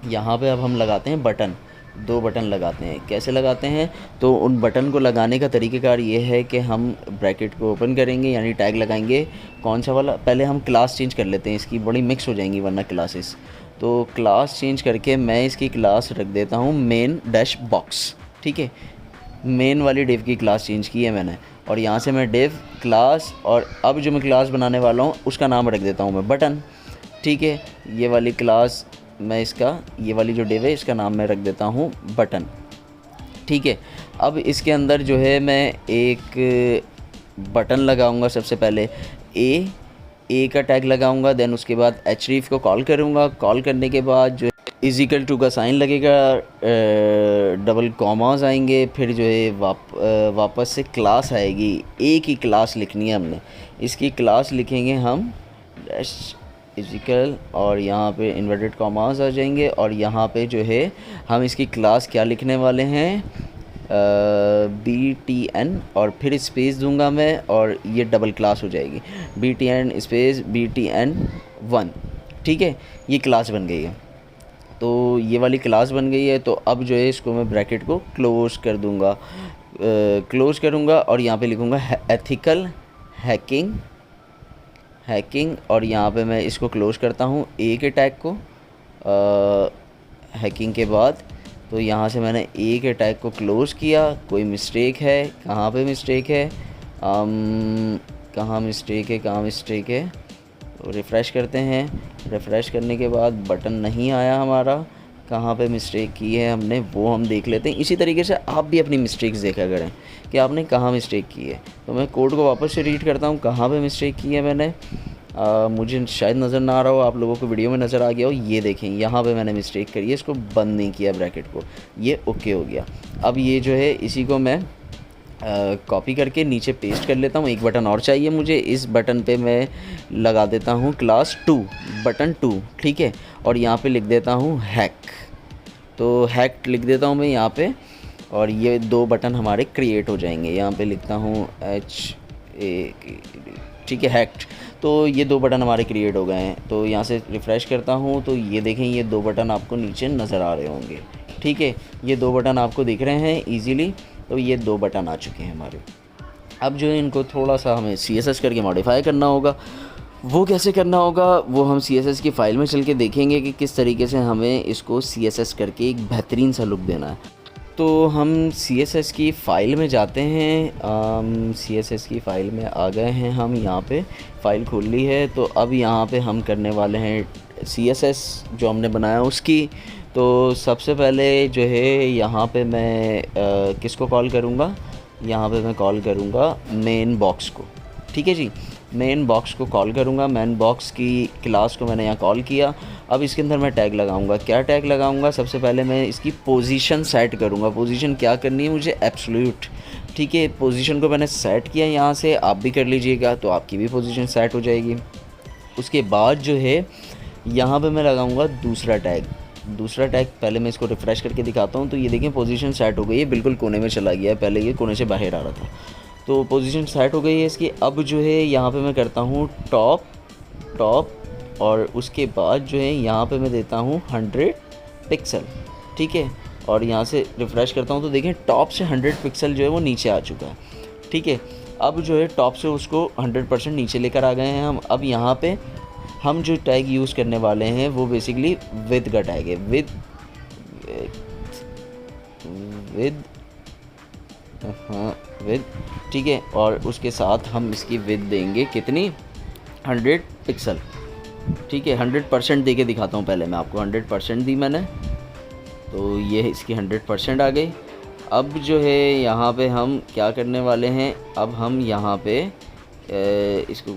यहाँ पे अब हम लगाते हैं बटन, 2 बटन लगाते हैं। कैसे लगाते हैं, तो उन बटन को लगाने का तरीक़ेकार ये है कि हम ब्रैकेट को ओपन करेंगे, यानी टैग लगाएंगे। कौन सा वाला, पहले हम क्लास चेंज कर लेते हैं, इसकी बड़ी मिक्स हो जाएंगी वरना क्लासेस। तो क्लास चेंज करके मैं इसकी क्लास रख देता हूँ मेन डैश बॉक्स, ठीक है, मेन वाली डिव की क्लास चेंज की है मैंने। और यहाँ से मैं डिव क्लास, और अब जो मैं क्लास बनाने वाला हूँ उसका नाम रख देता हूँ मैं बटन, ठीक है। ये वाली क्लास मैं इसका, ये वाली जो डिव है इसका नाम मैं रख देता हूँ बटन, ठीक है। अब इसके अंदर जो है मैं एक बटन लगाऊंगा। सबसे पहले ए का टैग लगाऊंगा, देन उसके बाद href को कॉल करूंगा। कॉल करने के बाद जो इज इक्वल टू का साइन लगेगा, डबल कॉमास आएंगे, फिर जो है वापस से क्लास आएगी। ए की क्लास लिखनी है हमने, इसकी क्लास लिखेंगे हम डैश इजिकल, और यहाँ पे इन्वर्टेड कॉमास आ जाएंगे। और यहाँ पे जो है हम इसकी क्लास क्या लिखने वाले हैं, BTN, और फिर स्पेस दूंगा मैं और ये डबल क्लास हो जाएगी, BTN स्पेस BTN1, ठीक है। ये क्लास बन गई है, तो ये वाली क्लास बन गई है। तो अब जो है इसको मैं ब्रैकेट को क्लोज़ कर दूंगा, क्लोज़ करूँगा और यहाँ पे लिखूँगा एथिकल हैकिंग, और यहाँ पे मैं इसको क्लोज़ करता हूँ ए के टैग को हैकिंग के बाद। तो यहाँ से मैंने ए के टैग को क्लोज़ किया। कोई मिस्टेक है, कहाँ पे मिस्टेक है, कहाँ मिस्टेक है, तो रिफ़्रेश करते हैं। रिफ़्रेश करने के बाद बटन नहीं आया हमारा, कहाँ पे मिस्टेक की है हमने वो हम देख लेते हैं। इसी तरीके से आप भी अपनी मिस्टेक्स देखा करें कि आपने कहाँ मिस्टेक की है। तो मैं कोड को वापस से रीड करता हूँ कहाँ पे मिस्टेक की है मैंने। मुझे शायद नज़र ना आ रहा हो, आप लोगों को वीडियो में नज़र आ गया हो। ये देखें यहाँ पे मैंने मिस्टेक करी है, इसको बंद नहीं किया ब्रैकेट को, ये ओके हो गया। अब ये जो है इसी को मैं कॉपी करके नीचे पेस्ट कर लेता हूँ। एक बटन और चाहिए मुझे, इस बटन पे मैं लगा देता हूँ क्लास 2 बटन 2, ठीक है। और यहाँ पे लिख देता हूँ हैक, तो हैक लिख देता हूँ मैं यहाँ पे, और ये 2 बटन हमारे क्रिएट हो जाएंगे। यहाँ पे लिखता हूँ ठीक है, हैक्ड। तो ये 2 बटन हमारे क्रिएट हो गए हैं। तो यहाँ से रिफ़्रेश करता हूँ तो ये देखें ये 2 बटन आपको नीचे नज़र आ रहे होंगे, ठीक है। ये 2 बटन आपको दिख रहे हैं ईज़िली। तो ये 2 बटन आ चुके हैं हमारे। अब जो है इनको थोड़ा सा हमें CSS करके मॉडिफाई करना होगा। वो कैसे करना होगा वो हम CSS की फ़ाइल में चल के देखेंगे कि किस तरीके से हमें इसको CSS करके एक बेहतरीन सा लुक देना है। तो हम CSS की फ़ाइल में जाते हैं। CSS की फ़ाइल में आ गए हैं हम, यहाँ पे फ़ाइल खोल ली है। तो अब यहाँ पे हम करने वाले हैं CSS जो हमने बनाया उसकी। तो सबसे पहले जो है यहाँ पे मैं किसको कॉल करूँगा, यहाँ पे मैं कॉल करूँगा मेन बॉक्स को, ठीक है जी। मेन बॉक्स को कॉल करूँगा, मेन बॉक्स की क्लास को मैंने यहाँ कॉल किया। अब इसके अंदर मैं टैग लगाऊंगा। क्या टैग लगाऊंगा, सबसे पहले मैं इसकी पोजीशन सेट करूँगा। पोजीशन क्या करनी है मुझे, एब्सोल्यूट, ठीक है। पोजीशन को मैंने सेट किया यहाँ से, आप भी कर लीजिएगा तो आपकी भी पोजीशन सेट हो जाएगी। उसके बाद जो है यहाँ पे मैं लगाऊंगा दूसरा टैग। दूसरा टैग पहले मैं इसको रिफ़्रेश करके दिखाता हूँ। तो ये देखें पोजीशन सेट हो गई है, बिल्कुल कोने में चला गया है, पहले ये कोने से बाहर आ रहा था। तो पोजीशन सेट हो गई है इसकी। अब जो है यहाँ पे मैं करता हूँ टॉप, और उसके बाद जो है यहाँ पे मैं देता हूँ 100 पिक्सल, ठीक है। और यहाँ से रिफ़्रेश करता हूँ तो देखें टॉप से 100 पिक्सल जो है वो नीचे आ चुका है, ठीक है। अब जो है टॉप से उसको 100% नीचे लेकर आ गए हैं हम। अब यहाँ पे हम जो टैग यूज़ करने वाले हैं वो बेसिकली विद का टैग है, विद, ठीक है। और उसके साथ हम इसकी विद देंगे कितनी, 100 पिक्सल, ठीक है। 100% दे के दिखाता हूँ, पहले मैं आपको 100% दी मैंने, तो ये इसकी 100% आ गई। अब जो है यहाँ पे हम क्या करने वाले हैं, अब हम यहाँ पे इसको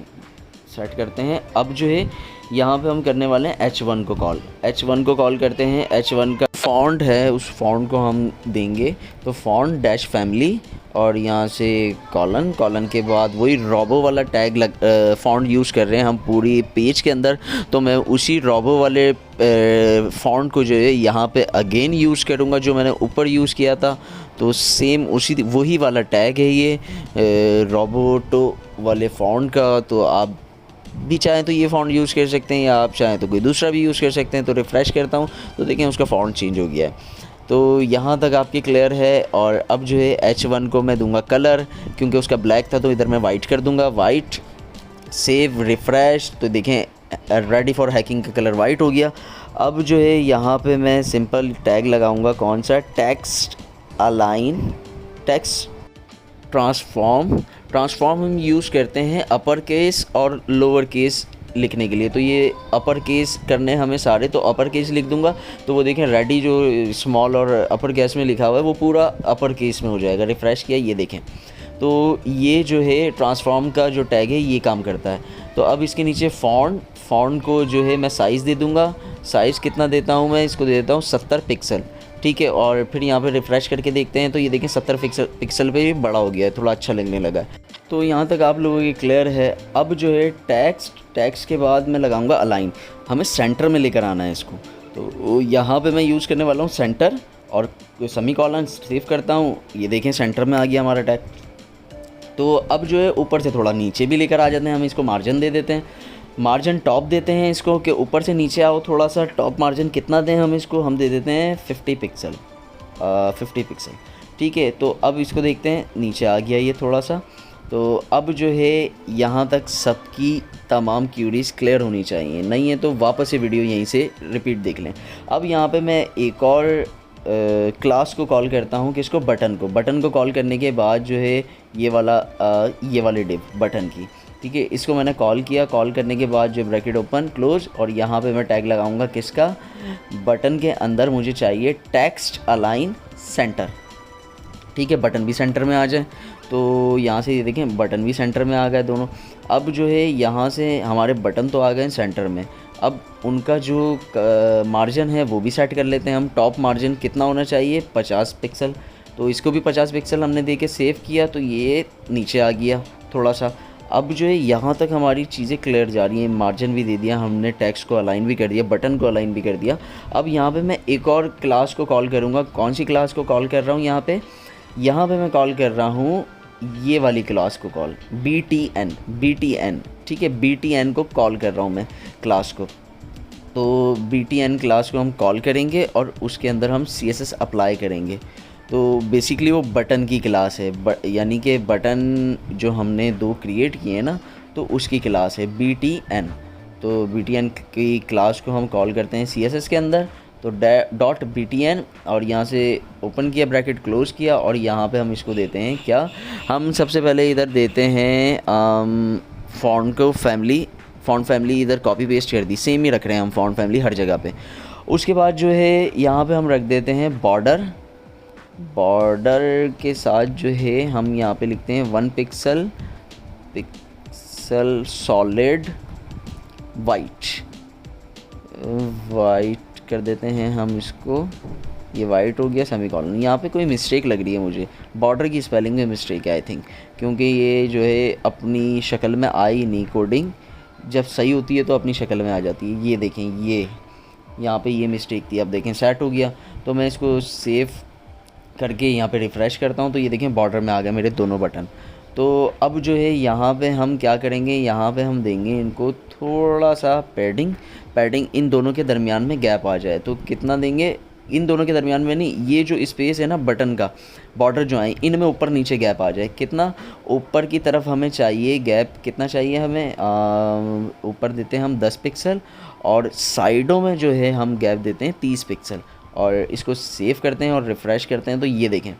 सेट करते हैं। अब जो है यहाँ पे हम करने वाले हैं H1 को कॉल। H1 को कॉल करते हैं। H1 का फ़ॉन्ट है, उस फ़ॉन्ट को हम देंगे तो फ़ॉन्ट डैश फैमिली, और यहाँ से कॉलन के बाद वही रोबो वाला टैग फ़ॉन्ट यूज़ कर रहे हैं हम पूरी पेज के अंदर। तो मैं उसी रोबो वाले फ़ॉन्ट को जो है यहाँ पे अगेन यूज़ करूँगा जो मैंने ऊपर यूज़ किया था। तो सेम उसी वही वाला टैग है ये रोबोटो वाले फ़ॉन्ट का। तो आप भी चाहें तो ये फ़ॉन्ट यूज़ कर सकते हैं, या आप चाहें तो कोई दूसरा भी यूज़ कर सकते हैं। तो रिफ़्रेश करता हूँ तो देखें उसका फ़ॉन्ट चेंज हो गया है। तो यहाँ तक आपकी क्लियर है। और अब जो है H1 को मैं दूंगा कलर, क्योंकि उसका ब्लैक था तो इधर मैं वाइट कर दूंगा, वाइट। सेव, रिफ़्रेश, तो देखें रेडी फॉर हैकिंग का कलर वाइट हो गया। अब जो है यहाँ पे मैं सिंपल टैग लगाऊंगा, कौन सा, टेक्स्ट अलाइन, टेक्स्ट ट्रांसफॉर्म हम यूज़ करते हैं अपर केस और लोअर केस लिखने के लिए। तो ये अपर केस करने हमें सारे, तो अपर केस लिख दूंगा। तो वो देखें रेडी जो स्मॉल और अपर केस में लिखा हुआ है वो पूरा अपर केस में हो जाएगा। रिफ़्रेश किया, ये देखें। तो ये जो है ट्रांसफॉर्म का जो टैग है ये काम करता है। तो अब इसके नीचे फ़ॉन्ट को जो है मैं साइज़ दे दूँगा। साइज़ कितना देता हूँ मैं, इसको दे देता हूँ 70 पिक्सल, ठीक है। और फिर यहाँ पे रिफ़्रेश करके देखते हैं तो ये देखें 70 पिक्सल पे भी बड़ा हो गया है, थोड़ा अच्छा लगने लगा है। तो यहाँ तक आप लोगों की क्लियर है। अब जो है टेक्स्ट के बाद मैं लगाऊंगा अलाइन। हमें सेंटर में लेकर आना है इसको। तो यहाँ पे मैं यूज़ करने वाला हूँ सेंटर, और सेमीकोलन सेव करता हूँ। ये देखें सेंटर में आ गया हमारा टैग। तो अब जो है ऊपर से थोड़ा नीचे भी लेकर आ जाते हैं हम, इसको मार्जिन दे देते हैं। मार्जिन टॉप देते हैं इसको कि ऊपर से नीचे आओ थोड़ा सा। टॉप मार्जिन कितना दें हम इसको, हम दे देते हैं 50 पिक्सल, 50 पिक्सल, ठीक है। तो अब इसको देखते हैं, नीचे आ गया ये थोड़ा सा। तो अब जो है यहाँ तक सबकी तमाम क्यूरीज़ क्लियर होनी चाहिए, नहीं है तो वापस से वीडियो यहीं से रिपीट देख लें। अब यहाँ पे मैं एक और क्लास को कॉल करता हूँ, किसको, बटन को। बटन को कॉल करने के बाद जो है ये वाली डिव बटन की, ठीक है, इसको मैंने कॉल किया, कॉल करने के बाद जो ब्रैकेट ओपन क्लोज, और यहाँ पे मैं टैग लगाऊंगा किसका, बटन के अंदर मुझे चाहिए टेक्स्ट अलाइन सेंटर। ठीक है, बटन भी सेंटर में आ जाए। तो यहाँ से ये देखें बटन भी सेंटर में आ गए दोनों। अब जो है यहाँ से हमारे बटन तो आ गए सेंटर में, अब उनका जो मार्जिन है वो भी सेट कर लेते हैं हम। टॉप मार्जिन कितना होना चाहिए, 50 पिक्सल। तो इसको भी 50 पिक्सल हमने दे के सेव किया, तो ये नीचे आ गया थोड़ा सा। अब जो है यहाँ तक हमारी चीज़ें क्लियर जा रही हैं, मार्जिन भी दे दिया हमने, टेक्स्ट को अलाइन भी कर दिया, बटन को अलाइन भी कर दिया। अब यहाँ पे मैं एक और क्लास को कॉल करूँगा। कौन सी क्लास को कॉल कर रहा हूँ यहाँ पे मैं कॉल कर रहा हूँ ये वाली क्लास को कॉल, BTN। ठीक है, BTN को कॉल कर रहा हूँ मैं क्लास को। तो BTN क्लास को हम कॉल करेंगे और उसके अंदर हम CSS अप्लाई करेंगे। तो बेसिकली वो बटन की क्लास है, यानी कि बटन जो हमने 2 क्रिएट किए हैं ना, तो उसकी क्लास है BTN। तो BTN की क्लास को हम कॉल करते हैं CSS के अंदर। तो .btn, और यहाँ से ओपन किया, ब्रैकेट क्लोज़ किया, और यहाँ पे हम इसको देते हैं क्या, हम सबसे पहले इधर देते हैं फ़ॉन्ट फैमिली इधर कॉपी पेस्ट कर दी, सेम ही रख रहे हैं हम फ़ॉन्ट फैमिली हर जगह पे। उसके बाद जो है यहाँ पे हम रख देते हैं बॉर्डर के साथ जो है हम यहाँ पे लिखते हैं 1 पिक्सल सॉलिड वाइट कर देते हैं हम इसको, ये वाइट हो गया, सेमीकोलन। यहाँ पे कोई मिस्टेक लग रही है मुझे, बॉर्डर की स्पेलिंग में मिस्टेक है आई थिंक, क्योंकि ये जो है अपनी शक्ल में आई नहीं, कोडिंग जब सही होती है तो अपनी शक्ल में आ जाती है। ये देखें, ये यहाँ पे ये मिस्टेक थी। अब देखें सेट हो गया। तो मैं इसको सेव करके यहाँ पे रिफ़्रेश करता हूँ, तो ये देखें बॉर्डर में आ गए मेरे दोनों बटन। तो अब जो है यहाँ पे हम क्या करेंगे, यहाँ पे हम देंगे इनको थोड़ा सा पैडिंग, इन दोनों के दरमियान में गैप आ जाए। तो कितना देंगे, इन दोनों के दरमियान में नहीं, ये जो स्पेस है ना बटन का, बॉर्डर जो आए इनमें ऊपर नीचे गैप आ जाए। कितना, ऊपर की तरफ हमें चाहिए गैप, कितना चाहिए हमें, ऊपर देते हैं हम 10 पिक्सल, और साइडों में जो है हम गैप देते हैं 30 पिक्सल। और इसको सेव करते हैं और रिफ़्रेश करते हैं, तो ये देखें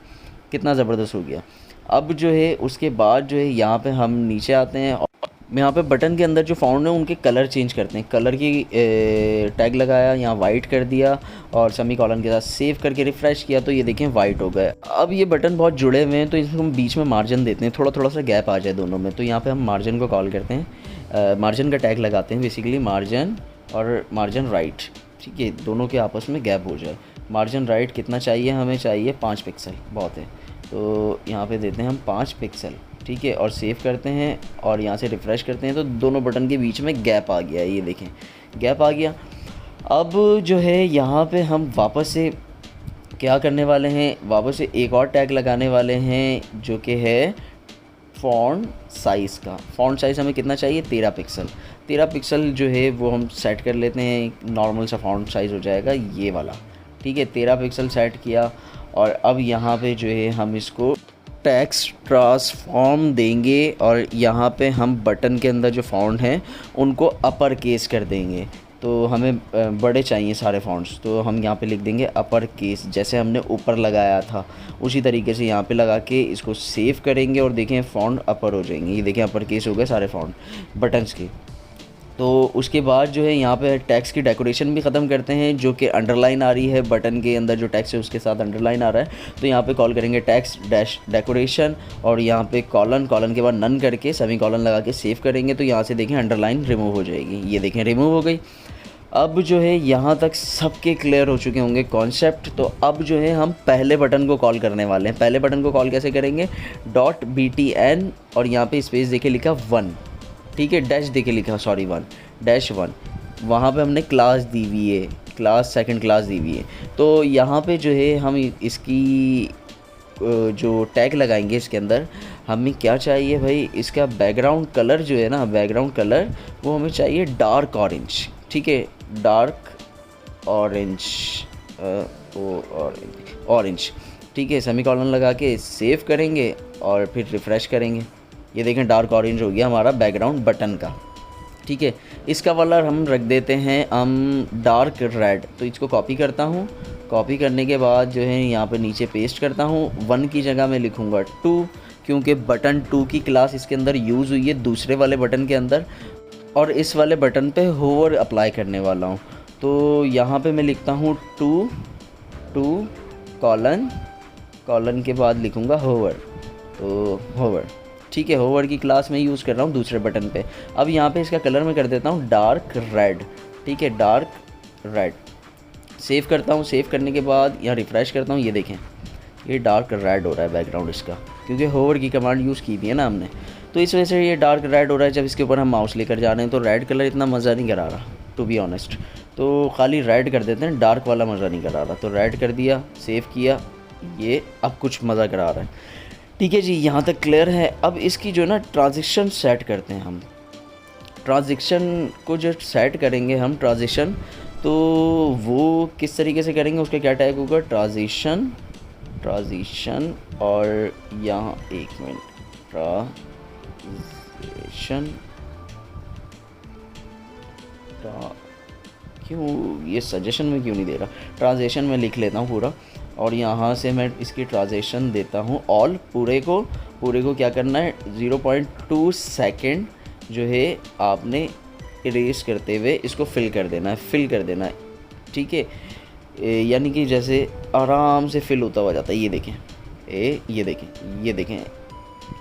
कितना ज़बरदस्त हो गया। अब जो है उसके बाद जो है यहाँ पे हम नीचे आते हैं, और यहाँ पे बटन के अंदर जो फ़ॉन्ट है उनके कलर चेंज करते हैं। कलर की टैग लगाया, यहाँ वाइट कर दिया, और सेमीकोलन के साथ सेव करके रिफ़्रेश किया, तो ये देखें वाइट हो गए। अब ये बटन बहुत जुड़े हुए हैं, तो इसको हम बीच में मार्जिन देते हैं, थोड़ा सा गैप आ जाए दोनों में। तो यहाँ पे हम मार्जिन को कॉल करते हैं, मार्जिन का टैग लगाते हैं बेसिकली, मार्जिन और मार्जिन राइट। ठीक है, दोनों के आपस में गैप हो जाए। मार्जिन राइट कितना चाहिए, हमें चाहिए 5 पिक्सल, बहुत है। तो यहाँ पे देते हैं हम 5 पिक्सल, ठीक है, और सेव करते हैं, और यहाँ से रिफ़्रेश करते हैं, तो दोनों बटन के बीच में गैप आ गया है। ये देखें गैप आ गया। अब जो है यहाँ पे हम वापस से क्या करने वाले हैं, वापस से एक और टैग लगाने वाले हैं, जो कि है फ़ॉन्ट साइज़ का। फ़ॉन्ट साइज़ हमें कितना चाहिए, 13 पिक्सल। 13 पिक्सल जो है वो हम सेट कर लेते हैं, नॉर्मल सा फ़ॉन्ट साइज़ हो जाएगा ये वाला। ठीक है, 13 पिक्सल सेट किया, और अब यहाँ पे जो है हम इसको टेक्स्ट ट्रांसफॉर्म देंगे, और यहाँ पे हम बटन के अंदर जो फ़ॉन्ट हैं उनको अपर केस कर देंगे। तो हमें बड़े चाहिए सारे फ़ॉन्ट्स, तो हम यहाँ पे लिख देंगे अपर केस, जैसे हमने ऊपर लगाया था उसी तरीके से यहाँ पे लगा के इसको सेव करेंगे, और देखें फ़ॉन्ट अपर हो जाएंगे। ये देखें अपर केस हो गए सारे फ़ॉन्ट बटन्स के। तो उसके बाद जो है यहाँ पे टेक्स्ट की डेकोरेशन भी ख़त्म करते हैं, जो कि अंडरलाइन आ रही है, बटन के अंदर जो टेक्स्ट है उसके साथ अंडरलाइन आ रहा है। तो यहाँ पे कॉल करेंगे टेक्स्ट डैश डेकोरेशन, और यहाँ पे कॉलन के बाद नन करके सेमीकोलन लगा के सेव करेंगे। तो यहाँ से देखें अंडरलाइन रिमूव हो जाएगी, ये देखें रिमूव हो गई। अब जो है यहाँ तक सबके क्लियर हो चुके होंगे कॉन्सेप्ट। तो अब जो है हम पहले बटन को कॉल करने वाले हैं। पहले बटन को कॉल कैसे करेंगे, .btn, और यहाँ पे स्पेस देके लिखा 1, ठीक है, डैश देके लिखा, सॉरी 1-1, वहाँ पे हमने क्लास दी हुई है, क्लास सेकंड क्लास दी हुई है। तो यहाँ पे जो है हम इसकी जो टैग लगाएंगे इसके अंदर, हमें क्या चाहिए भाई, इसका बैकग्राउंड कलर जो है ना, बैकग्राउंड कलर वो हमें चाहिए डार्क ऑरेंज। ठीक है, डार्क ऑरेंज, ऑरेंज, ठीक है। सेमीकोलन लगा के सेव करेंगे और फिर रिफ़्रेश करेंगे। ये देखें डार्क ऑरेंज हो गया हमारा बैकग्राउंड बटन का। ठीक है, इसका कलर हम रख देते हैं हम डार्क रेड। तो इसको कॉपी करता हूँ, कॉपी करने के बाद जो है यहाँ पे नीचे पेस्ट करता हूँ। 1 की जगह मैं लिखूँगा 2, क्योंकि बटन 2 की क्लास इसके अंदर यूज़ हुई है दूसरे वाले बटन के अंदर, और इस वाले बटन पे होवर अप्लाई करने वाला हूँ। तो यहाँ पे मैं लिखता हूँ 2 कॉलन के बाद लिखूँगा होवर, तो होवर, ठीक है। होवर की क्लास में यूज़ कर रहा हूँ दूसरे बटन पे। अब यहाँ पे इसका कलर मैं कर देता हूँ डार्क रेड, ठीक है, डार्क रेड। सेव करता हूँ, सेव करने के बाद यहाँ रिफ़्रेश करता हूँ, ये देखें ये डार्क रेड हो रहा है बैकग्राउंड इसका, क्योंकि होवर की कमांड यूज़ की थी है ना हमने, तो इस वजह से ये डार्क रेड हो रहा है। जब इसके ऊपर हम माउस लेकर जा रहे हैं तो रेड कलर इतना मज़ा नहीं करा रहा, टू बी ऑनेस्ट, तो खाली रेड कर देते हैं, डार्क वाला मज़ा नहीं करा रहा। तो रेड कर दिया, सेव किया, ये अब कुछ मज़ा करा रहा है, ठीक है जी, यहाँ तक क्लियर है। अब इसकी जो है ना ट्रांजिशन सेट करते हैं हम। ट्रांजिशन को जो सेट करेंगे हम ट्रांजिशन, तो वो किस तरीके से करेंगे, उसका क्या टैग होगा, ट्रांजिशन, और यहाँ एक मिनट, ट्रांजिशन, क्यों ये सजेशन में क्यों नहीं दे रहा, ट्रांजिशन में लिख लेता हूँ पूरा, और यहाँ से मैं इसकी ट्रांजिशन देता हूँ ऑल, पूरे को क्या करना है, 0.2 सेकेंड जो है आपने इरेज करते हुए इसको फिल कर देना है, ठीक है। यानी कि जैसे आराम से फिल होता हुआ जाता है, ये देखें, ये देखें।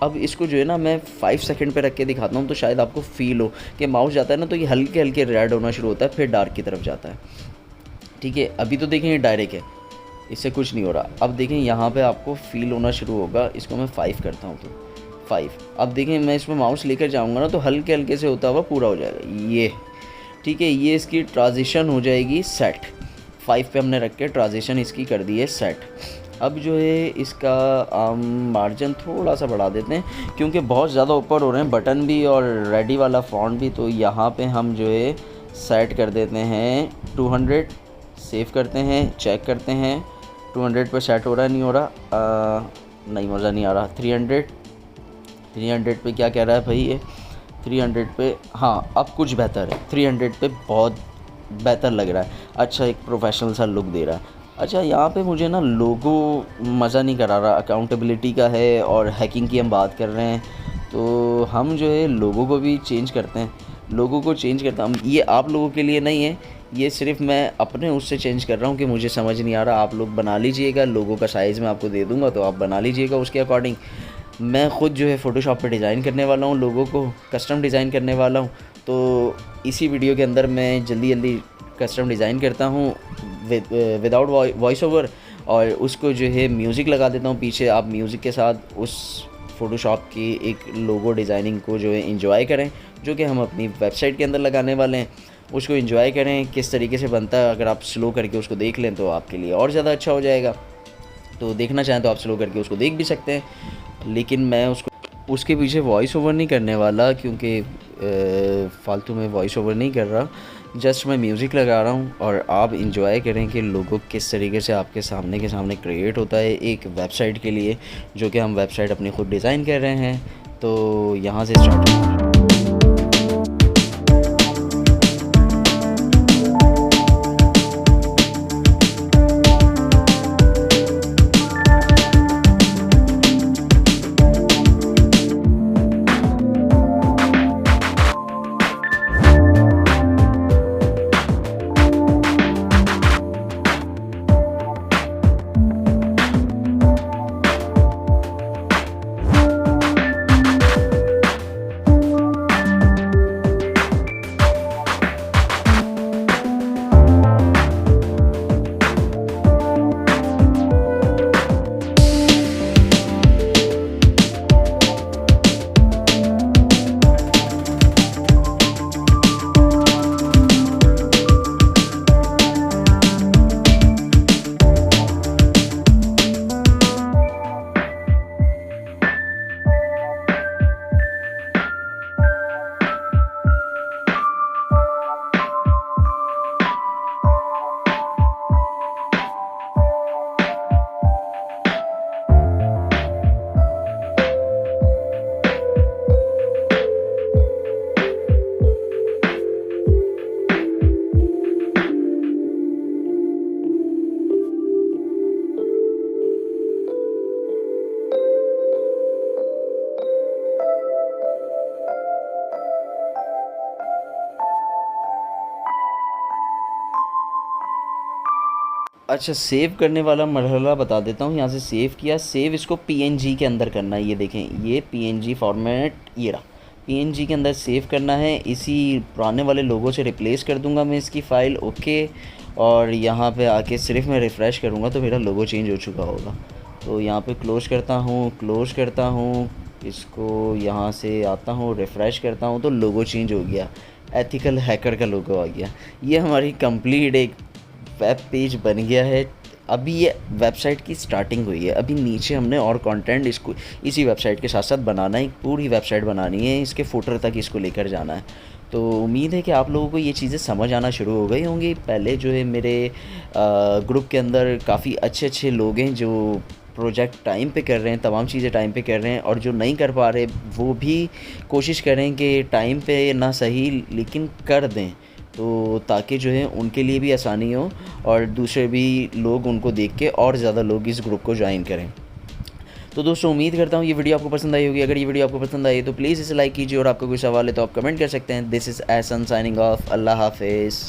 अब इसको जो है ना मैं 5 सेकंड पे रख के दिखाता हूँ, तो शायद आपको फील हो कि माउस जाता है ना तो ये हल्के हल्के रेड होना शुरू होता है, फिर डार्क की तरफ जाता है, ठीक है। अभी तो देखें ये डायरेक्ट है, इससे कुछ नहीं हो रहा। अब देखें यहाँ पे आपको फील होना शुरू होगा, इसको मैं 5 करता हूँ तो 5। अब देखें मैं इसमें माउस लेकर जाऊँगा ना तो हल्के हल्के से होता हुआ पूरा हो जाएगा, ये ठीक है। ये इसकी ट्रांजिशन हो जाएगी सेट, 5 पे हमने रख के ट्रांजिशन इसकी कर दी है सेट। अब जो है इसका मार्जिन थोड़ा सा बढ़ा देते हैं, क्योंकि बहुत ज़्यादा ऊपर हो रहे हैं बटन भी और रेडी वाला फॉन्ट भी, तो यहाँ पे हम जो है सेट कर देते हैं 200, सेव करते हैं, चेक करते हैं 200 पे सेट हो रहा है, नहीं हो रहा, नहीं मज़ा नहीं आ रहा। 300 पे क्या कह रहा है भाई ये, 300 पे, हाँ अब कुछ बेहतर है, 300 पे बहुत बेहतर लग रहा है, अच्छा एक प्रोफेशनल सा लुक दे रहा है। अच्छा यहाँ पे मुझे ना लोगो मज़ा नहीं करा रहा, अकाउंटेबिलिटी का है और हैकिंग की हम बात कर रहे हैं, तो हम जो है लोगों को भी चेंज करते हैं, ये आप लोगों के लिए नहीं है, ये सिर्फ मैं अपने उससे चेंज कर रहा हूँ कि मुझे समझ नहीं आ रहा, आप लोग बना लीजिएगा, लोगों का साइज़ मैं आपको दे दूँगा तो आप बना लीजिएगा उसके अकॉर्डिंग। मैं ख़ुद जो है फ़ोटोशॉप पे डिज़ाइन करने वाला हूँ, लोगों को कस्टम डिज़ाइन करने वाला हूँ, तो इसी वीडियो के अंदर मैं जल्दी कस्टम डिज़ाइन करता हूँ विदाउट वॉइस ओवर, और उसको जो है म्यूज़िक लगा देता हूँ पीछे। आप म्यूज़िक के साथ उस फ़ोटोशॉप की एक लोगो डिज़ाइनिंग को जो है एंजॉय करें, जो कि हम अपनी वेबसाइट के अंदर लगाने वाले हैं, उसको एंजॉय करें किस तरीके से बनता है। अगर आप स्लो करके उसको देख लें तो आपके लिए और ज़्यादा अच्छा हो जाएगा, तो देखना चाहें तो आप स्लो करके उसको देख भी सकते हैं, लेकिन मैं उसके पीछे वॉइस ओवर नहीं करने वाला, क्योंकि फालतू में वॉइस ओवर नहीं कर रहा, जस्ट मैं म्यूज़िक लगा रहा हूँ और आप इंजॉय करें कि लोगो किस तरीके से आपके सामने क्रिएट होता है एक वेबसाइट के लिए, जो कि हम वेबसाइट अपनी ख़ुद डिज़ाइन कर रहे हैं। तो यहाँ से स्टार्ट अच्छा, सेव करने वाला मरहला बता देता हूँ। यहाँ से सेव किया, सेव इसको पीएनजी के अंदर करना है। ये देखें, ये पीएनजी फॉर्मेट, ये रहा, पीएनजी के अंदर सेव करना है। इसी पुराने वाले लोगो से रिप्लेस कर दूंगा मैं इसकी फ़ाइल। ओके, और यहाँ पे आके सिर्फ मैं रिफ़्रेश करूँगा तो मेरा लोगो चेंज हो चुका होगा। तो यहाँ पे क्लोज़ करता हूँ, क्लोज़ करता हूँ इसको, यहाँ से आता हूँ, रिफ़्रेश करता हूँ तो लोगो चेंज हो गया। एथिकल हैकर का लोगो आ गया। ये हमारी कंप्लीट एक वेब पेज बन गया है। अभी ये वेबसाइट की स्टार्टिंग हुई है, अभी नीचे हमने और कंटेंट इसको इसी वेबसाइट के साथ साथ बनाना है। एक पूरी वेबसाइट बनानी है, इसके फुटर तक इसको लेकर जाना है। तो उम्मीद है कि आप लोगों को ये चीज़ें समझ आना शुरू हो गई होंगी। पहले जो है मेरे ग्रुप के अंदर काफ़ी अच्छे अच्छे लोग हैं जो प्रोजेक्ट टाइम पे कर रहे हैं, तमाम चीज़ें टाइम पे कर रहे हैं, और जो नहीं कर पा रहे वो भी कोशिश करें कि टाइम पे ना सही लेकिन कर दें, तो ताकि जो है उनके लिए भी आसानी हो और दूसरे भी लोग उनको देख के और ज़्यादा लोग इस ग्रुप को ज्वाइन करें। तो दोस्तों, उम्मीद करता हूँ ये वीडियो आपको पसंद आई होगी। अगर ये वीडियो आपको पसंद आई तो प्लीज़ इसे लाइक कीजिए, और आपका कोई सवाल है तो आप कमेंट कर सकते हैं। This is Ehsan signing off. अल्लाह हाफिज़।